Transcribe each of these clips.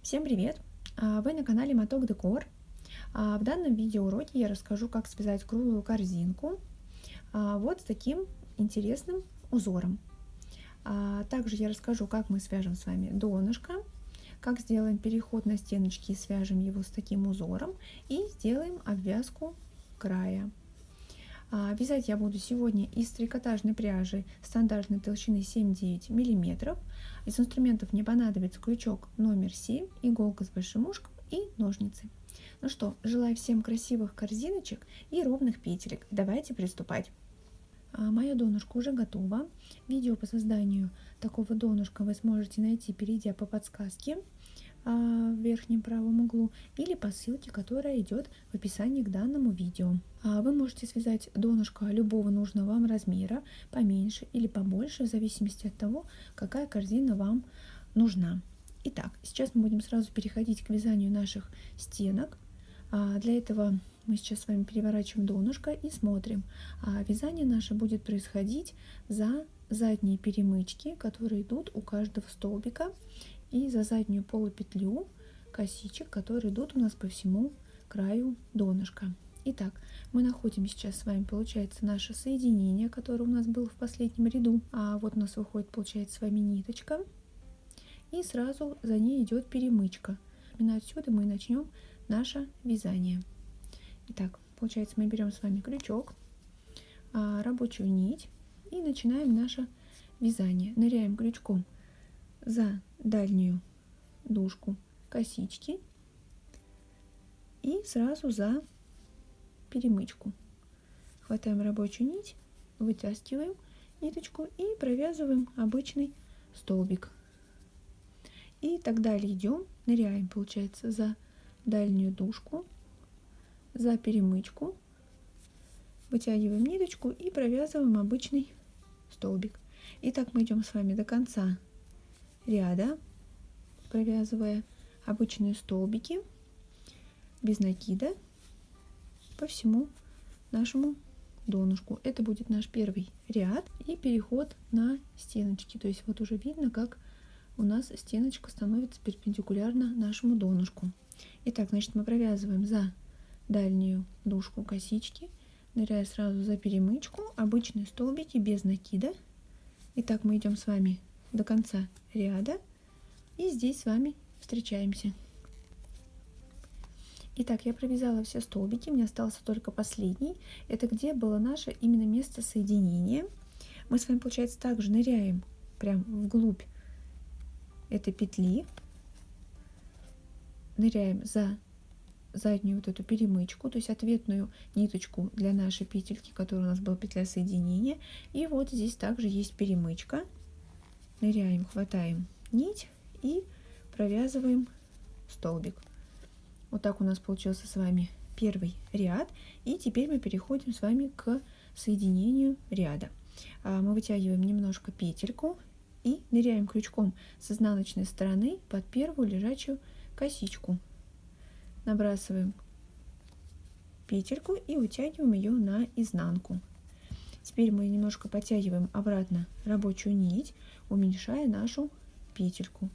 Всем привет! Вы на канале Моток Декор. В данном видеоуроке я расскажу, как связать круглую корзинку вот с таким интересным узором. Также я расскажу, как мы свяжем с вами донышко, как сделаем переход на стеночки и свяжем его с таким узором, и сделаем обвязку края. Вязать я буду сегодня из трикотажной пряжи стандартной толщины 7-9 мм. Из инструментов мне понадобится крючок номер 7, иголка с большим ушком и ножницы. Ну что, желаю всем красивых корзиночек и ровных петелек. Давайте приступать. Мое донышко уже готово. Видео по созданию такого донышка вы сможете найти, перейдя по подсказке в верхнем правом углу или по ссылке, которая идет в описании к данному видео. Вы можете связать донышко любого нужного вам размера, поменьше или побольше, в зависимости от того, какая корзина вам нужна. Итак, сейчас мы будем сразу переходить к вязанию наших стенок. Для этого мы сейчас с вами переворачиваем донышко и смотрим. Вязание наше будет происходить за задние перемычки, которые идут у каждого столбика, и за заднюю полупетлю косичек, которые идут у нас по всему краю донышка. Итак, мы находим сейчас с вами, получается, наше соединение, которое у нас было в последнем ряду. Вот у нас выходит, получается, с вами ниточка, и сразу за ней идет перемычка. Именно отсюда мы начнем наше вязание. Итак, получается, мы берем с вами крючок, рабочую нить и начинаем наше вязание. Ныряем крючком за дальнюю дужку косички и сразу за перемычку. Хватаем рабочую нить, вытаскиваем ниточку и провязываем обычный столбик. И так далее идем, ныряем, получается, за дальнюю дужку, за перемычку, вытягиваем ниточку и провязываем обычный столбик. И так мы идем с вами до конца ряда, провязывая обычные столбики без накида по всему нашему донышку. Это будет наш первый ряд и переход на стеночки. То есть вот уже видно, как у нас стеночка становится перпендикулярно нашему донышку. Итак, значит, мы провязываем за дальнюю дужку косички, ныряя сразу за перемычку, обычные столбики без накида. Итак, мы идем с вами до конца ряда и здесь с вами встречаемся. Итак, я провязала все столбики, мне остался только последний. Это где было наше именно место соединения. Мы с вами, получается, также ныряем прям вглубь этой петли, ныряем за заднюю вот эту перемычку, то есть ответную ниточку для нашей петельки, которая у нас была петля соединения. И вот здесь также есть перемычка. Ныряем, хватаем нить и провязываем столбик. Вот так у нас получился с вами первый ряд. И теперь мы переходим с вами к соединению ряда. Мы вытягиваем немножко петельку и ныряем крючком с изнаночной стороны под первую лежачую косичку. Набрасываем петельку и утягиваем ее на изнанку. Теперь мы немножко подтягиваем обратно рабочую нить, уменьшая нашу петельку.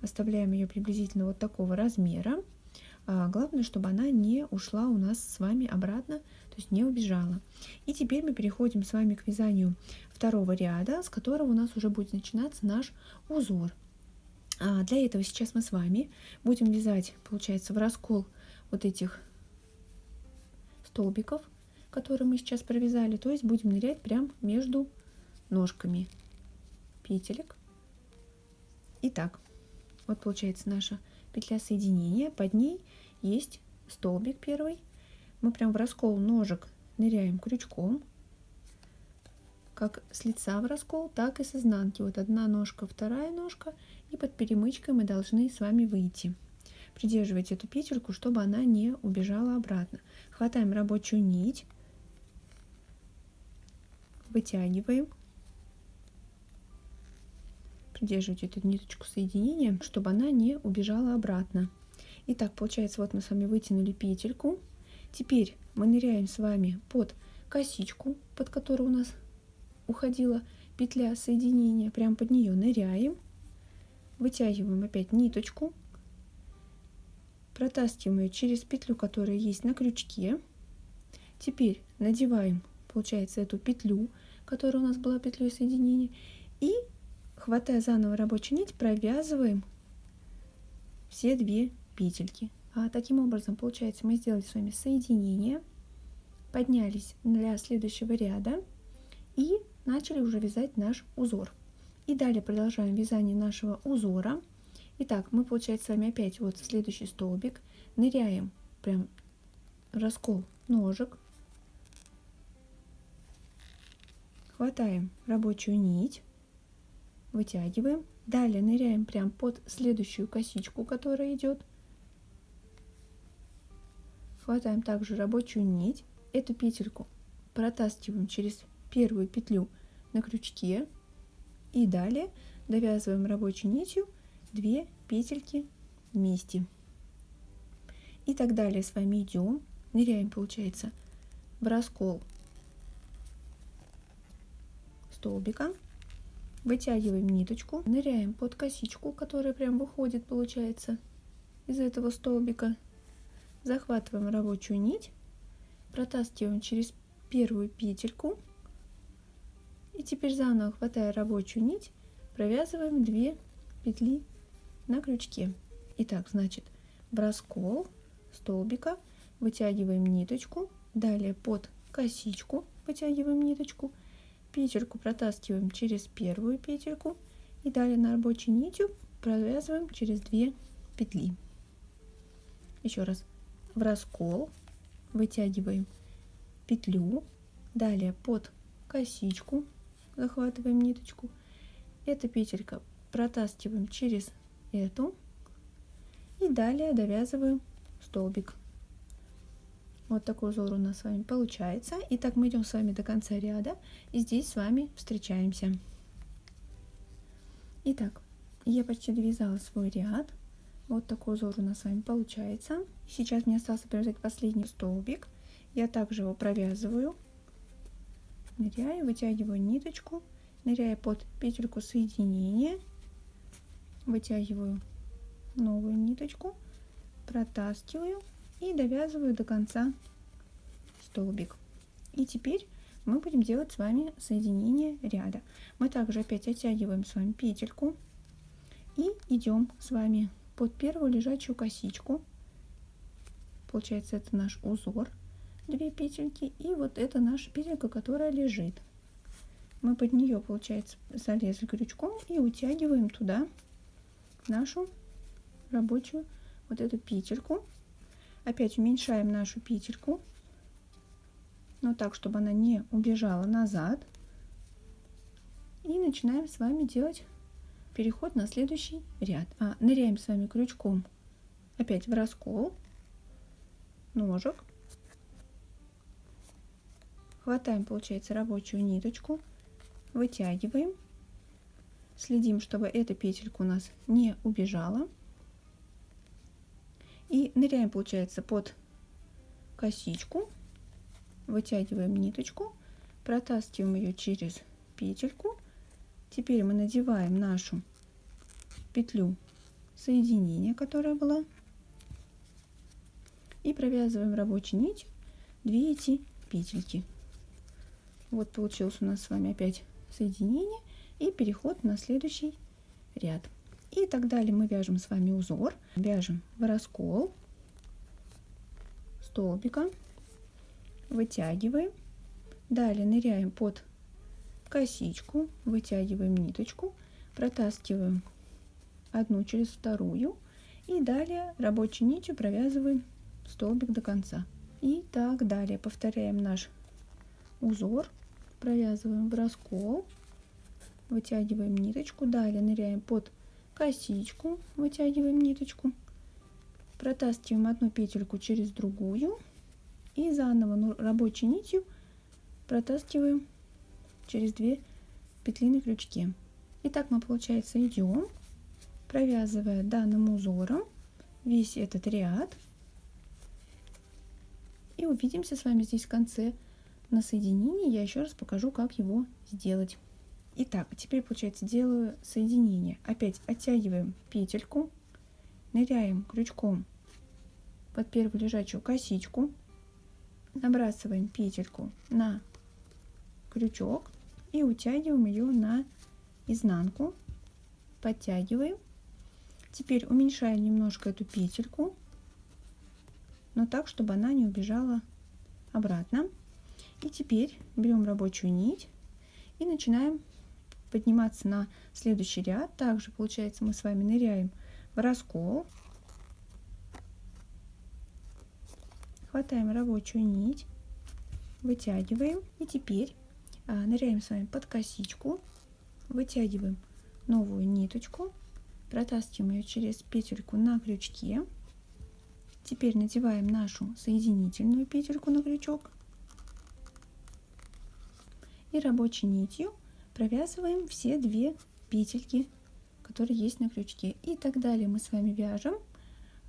Оставляем ее приблизительно вот такого размера. Главное, чтобы она не ушла у нас с вами обратно, то есть не убежала. И теперь мы переходим с вами к вязанию второго ряда, с которого у нас уже будет начинаться наш узор. Для этого сейчас мы с вами будем вязать, получается, в раскол вот этих столбиков, которые мы сейчас провязали, то есть будем нырять прям между ножками петелек. Итак, вот получается наша петля соединения, под ней есть столбик первый. Мы прям в раскол ножек ныряем крючком, как с лица в раскол, так и с изнанки. Вот одна ножка, вторая ножка, и под перемычкой мы должны с вами выйти. Придерживайте эту петельку, чтобы она не убежала обратно. Хватаем рабочую нить, вытягиваем, придерживайте эту ниточку соединения, чтобы она не убежала обратно. Итак, получается, вот мы с вами вытянули петельку. Теперь мы ныряем с вами под косичку, под которую у нас уходила петля соединения, прям под нее ныряем, вытягиваем опять ниточку, протаскиваем ее через петлю, которая есть на крючке. Теперь надеваем, получается, эту петлю, которая у нас была петлей соединения, и, хватая заново рабочую нить, провязываем все 2 петельки. Таким образом, получается, мы сделали с вами соединение, поднялись для следующего ряда и начали уже вязать наш узор. И далее продолжаем вязание нашего узора. Итак, мы, получается, с вами опять вот в следующий столбик ныряем прям в раскол ножек, хватаем рабочую нить, вытягиваем, далее ныряем прям под следующую косичку, которая идет, хватаем также рабочую нить, эту петельку протаскиваем через первую петлю на крючке и далее довязываем рабочей нитью 2 петельки вместе. И так далее с вами идем, ныряем, получается, в раскол столбика, вытягиваем ниточку, ныряем под косичку, которая прям выходит, получается, из этого столбика, захватываем рабочую нить, протаскиваем через первую петельку и теперь заново, хватая рабочую нить, провязываем 2 петли на крючке. Итак, значит, в раскол столбика вытягиваем ниточку, далее под косичку вытягиваем ниточку, петельку протаскиваем через первую петельку и далее на рабочей нитью провязываем через 2 петли. Еще раз, в раскол вытягиваем петлю, далее под косичку захватываем ниточку, эта петелька протаскиваем через эту и далее довязываем столбик. Вот такой узор у нас с вами получается. Итак, мы идем с вами до конца ряда и здесь с вами встречаемся. Итак, я почти довязала свой ряд. Вот такой узор у нас с вами получается. Сейчас мне остался провязать последний столбик. Я также его провязываю, ныряю, вытягиваю ниточку, ныряю под петельку соединения, вытягиваю новую ниточку, протаскиваю и довязываю до конца столбик. И теперь мы будем делать с вами соединение ряда. Мы также опять оттягиваем с вами петельку и идем с вами под первую лежачую косичку. Получается, это наш узор, 2 петельки, и вот это наша петелька, которая лежит. Мы под нее, получается, залезли крючком и утягиваем туда нашу рабочую вот эту петельку. Опять уменьшаем нашу петельку, но так, чтобы она не убежала назад. И начинаем с вами делать переход на следующий ряд. Ныряем с вами крючком опять в раскол ножек. Хватаем, получается, рабочую ниточку, вытягиваем. Следим, чтобы эта петелька у нас не убежала. И ныряем, получается, под косичку, вытягиваем ниточку, протаскиваем ее через петельку. Теперь мы надеваем нашу петлю соединения, которая была, и провязываем рабочей нитью 2 эти петельки. Вот получилось у нас с вами опять соединение и переход на следующий ряд. И так далее мы вяжем с вами узор, вяжем в раскол столбика, вытягиваем, далее ныряем под косичку, вытягиваем ниточку, протаскиваем одну через вторую и далее рабочей нитью провязываем столбик до конца. И так далее повторяем наш узор, провязываем в раскол, вытягиваем ниточку, далее ныряем под косичку, вытягиваем ниточку, протаскиваем одну петельку через другую и заново рабочей нитью протаскиваем через 2 петли на крючке. И так мы, получается, идем, провязывая данным узором весь этот ряд. И увидимся с вами здесь в конце на соединении. Я еще раз покажу, как его сделать. Итак, теперь, получается, делаю соединение. Опять оттягиваем петельку, ныряем крючком под первую лежачую косичку, набрасываем петельку на крючок и утягиваем ее на изнанку, подтягиваем. Теперь уменьшаем немножко эту петельку, но так, чтобы она не убежала обратно. И теперь берем рабочую нить и начинаем подниматься на следующий ряд. Также, получается, мы с вами ныряем в раскол, хватаем рабочую нить, вытягиваем. И теперь ныряем с вами под косичку, вытягиваем новую ниточку, протаскиваем ее через петельку на крючке. Теперь надеваем нашу соединительную петельку на крючок и рабочей нитью провязываем все 2 петельки, которые есть на крючке. И так далее мы с вами вяжем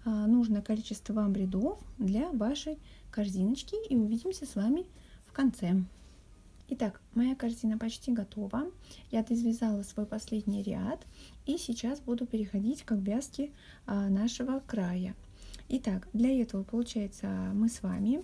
нужное количество вам рядов для вашей корзиночки, и увидимся с вами в конце. Итак, моя корзина почти готова. Я довязала свой последний ряд, и сейчас буду переходить к обвязке нашего края. Итак, для этого, получается, мы с вами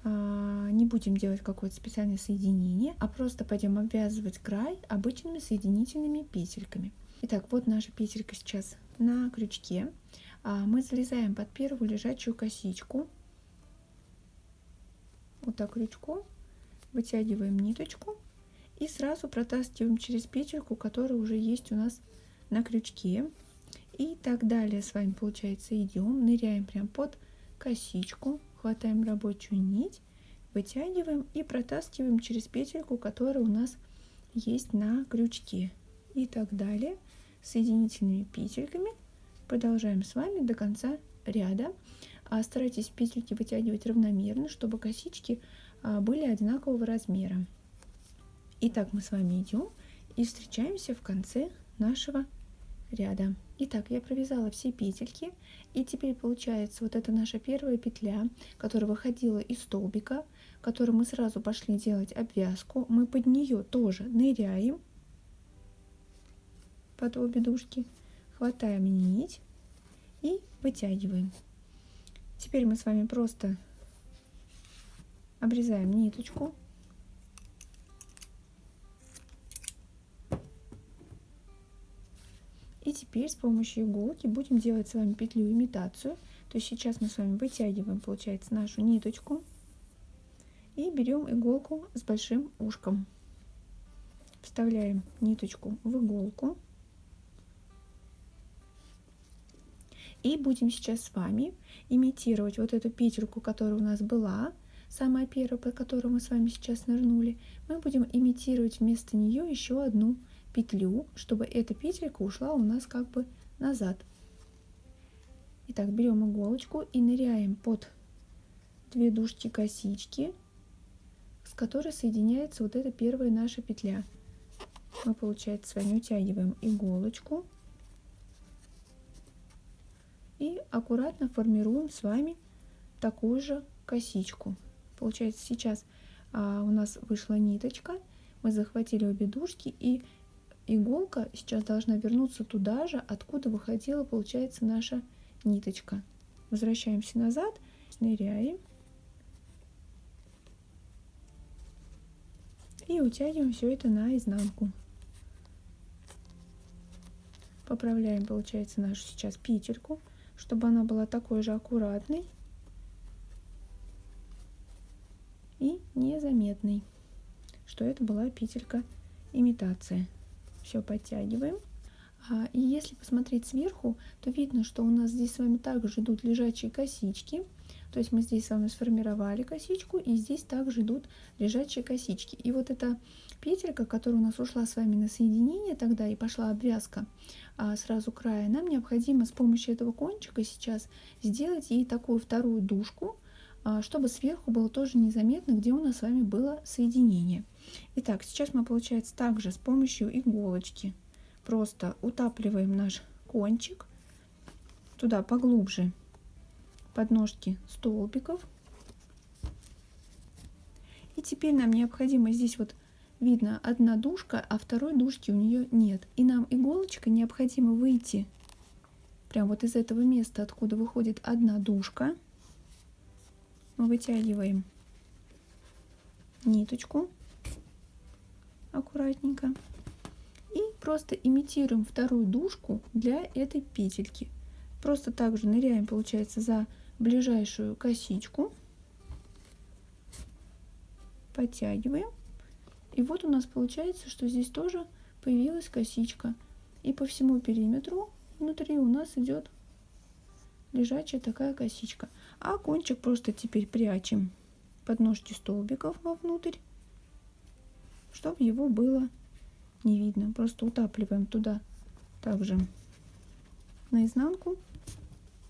не будем делать какое-то специальное соединение, а просто пойдем обвязывать край обычными соединительными петельками. Итак, вот наша петелька сейчас на крючке. Мы залезаем под первую лежачую косичку, вот так крючком, вытягиваем ниточку и сразу протаскиваем через петельку, которая уже есть у нас на крючке. И так далее с вами, получается, идем, ныряем прям под косичку, хватаем рабочую нить, вытягиваем и протаскиваем через петельку, которая у нас есть на крючке. И так далее соединительными петельками продолжаем с вами до конца ряда. Старайтесь петельки вытягивать равномерно, чтобы косички были одинакового размера. Итак, мы с вами идем и встречаемся в конце нашего ряда. Итак, я провязала все петельки, и теперь получается вот это наша первая петля, которая выходила из столбика, которой мы сразу пошли делать обвязку. Мы под нее тоже ныряем под обе дужки, хватаем нить и вытягиваем. Теперь мы с вами просто обрезаем ниточку, и теперь с помощью иголки будем делать с вами петлю имитацию. То есть сейчас мы с вами вытягиваем, получается, нашу ниточку и берем иголку с большим ушком, вставляем ниточку в иголку и будем сейчас с вами имитировать вот эту петельку, которая у нас была, самая первая, под которую мы с вами сейчас нырнули. Мы будем имитировать вместо нее еще одну петлю, чтобы эта петелька ушла у нас как бы назад. Итак, берем иголочку и ныряем под 2 дужки косички, с которой соединяется вот эта первая наша петля. Мы, получается, с вами утягиваем иголочку и аккуратно формируем с вами такую же косичку. Получается, сейчас у нас вышла ниточка, мы захватили обе дужки, и иголка сейчас должна вернуться туда же, откуда выходила, получается, наша ниточка. Возвращаемся назад, ныряем и утягиваем все это на изнанку. Поправляем, получается, нашу сейчас петельку, чтобы она была такой же аккуратной и незаметной, что это была петелька имитация. Все подтягиваем. И если посмотреть сверху, то видно, что у нас здесь с вами также идут лежачие косички. То есть мы здесь с вами сформировали косичку, и здесь также идут лежачие косички. И вот эта петелька, которая у нас ушла с вами на соединение тогда и пошла обвязка сразу края, нам необходимо с помощью этого кончика сейчас сделать ей такую вторую дужку, чтобы сверху было тоже незаметно, где у нас с вами было соединение. Итак, сейчас мы, получается, также с помощью иголочки просто утапливаем наш кончик туда поглубже под ножки столбиков. И теперь нам необходимо здесь вот видно одна дужка, а второй дужки у нее нет. И нам иголочкой необходимо выйти прям вот из этого места, откуда выходит одна дужка. Мы вытягиваем ниточку аккуратненько и просто имитируем вторую дужку для этой петельки. Просто также ныряем, получается, за ближайшую косичку, подтягиваем, и вот у нас получается, что здесь тоже появилась косичка, и по всему периметру внутри у нас идет лежачая такая косичка. А кончик просто теперь прячем под ножки столбиков вовнутрь, чтобы его было не видно. Просто утапливаем туда также наизнанку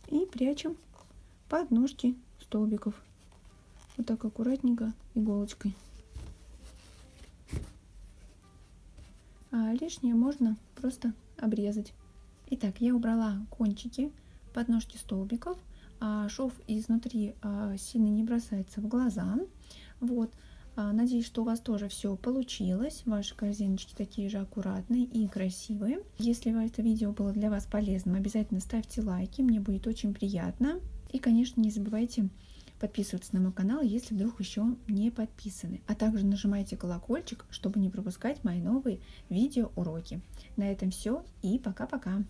и прячем под ножки столбиков. Вот так аккуратненько иголочкой. А лишнее можно просто обрезать. Итак, я убрала кончики под ножки столбиков. Шов изнутри сильно не бросается в глаза. Вот. Надеюсь, что у вас тоже все получилось. Ваши корзиночки такие же аккуратные и красивые. Если это видео было для вас полезным, обязательно ставьте лайки, мне будет очень приятно. И, конечно, не забывайте подписываться на мой канал, если вдруг еще не подписаны. А также нажимайте колокольчик, чтобы не пропускать мои новые видеоуроки. На этом все и пока-пока.